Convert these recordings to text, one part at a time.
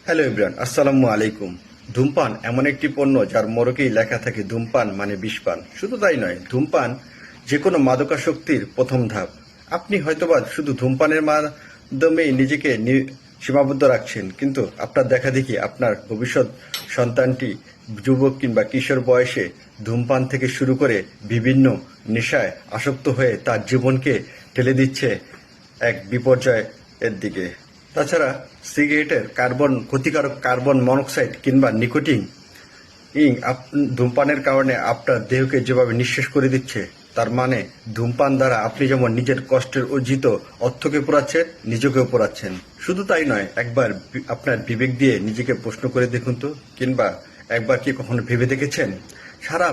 Hello everyone, আসসালামু আলাইকুম। ধূমপান এমন একটি পণ্য যার মোড়কেই লেখা থাকে ধূমপান মানে বিষপান। শুধু তাই নয়, ধূমপান যে কোনো মাদকাসক্তির প্রথম ধাপ। আপনি হয়তোবা শুধু ধূমপানের মাধ্যমেই নিজেকে সীমাবদ্ধ রাখছেন, কিন্তু আপনার দেখা দেখি আপনার ভবিষ্যৎ সন্তানটি যুবক কিংবা কিশোর বয়সে ধূমপান থেকে শুরু করে বিভিন্ন নেশায় আসক্ত হয়ে তার জীবনকে ঠেলে দিচ্ছে এক বিপর্যয়ের দিকে। তাছাড়া সিগারেটের ক্ষতিকারক কার্বন মনোক্সাইড কিংবা নিকোটিন ধূমপানের কারণে আপনার দেহকে যেভাবে নিঃশেষ করে দিচ্ছে, তার মানে ধূমপান দ্বারা আপনি যেমন নিজের কষ্টের অর্জিত অর্থকে পোড়াচ্ছেন, নিজেকেও পোড়াচ্ছেন। শুধু তাই নয়, একবার আপনার বিবেক দিয়ে নিজেকে প্রশ্ন করে দেখুন তো, কিংবা একবার কি কখনো ভেবে দেখেছেন সারা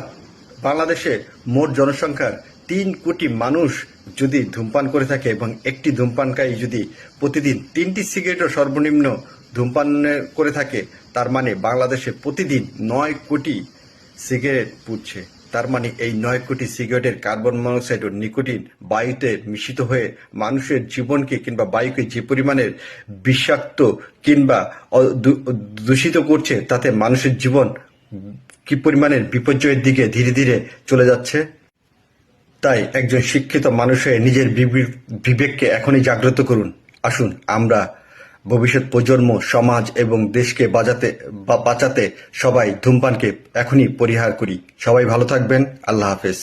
বাংলাদেশে মোট জনসংখ্যার ৩ কোটি মানুষ যদি ধূমপান করে থাকে এবং একটি ধূমপানকারী যদি প্রতিদিন ৩টি সিগারেটও সর্বনিম্ন ধূমপান করে থাকে, তার মানে বাংলাদেশে প্রতিদিন ৯ কোটি সিগারেট পুড়ছে। তার মানে এই ৯ কোটি সিগারেটের কার্বন মনোক্সাইড ও নিকোটিন বায়ুতে মিশ্রিত হয়ে মানুষের জীবনকে কিংবা বায়ুকে যে পরিমাণের বিষাক্ত কিংবা দূষিত করছে, তাতে মানুষের জীবন কি পরিমাণের বিপর্যয়ের দিকে ধীরে ধীরে চলে যাচ্ছে। তাই একজন শিক্ষিত মানুষ হয়ে নিজের বিবেককে এখনই জাগ্রত করুন। আসুন আমরা ভবিষ্যৎ প্রজন্ম, সমাজ এবং দেশকে বাঁচাতে সবাই ধূমপানকে এখনই পরিহার করি। সবাই ভালো থাকবেন। আল্লাহ হাফেজ।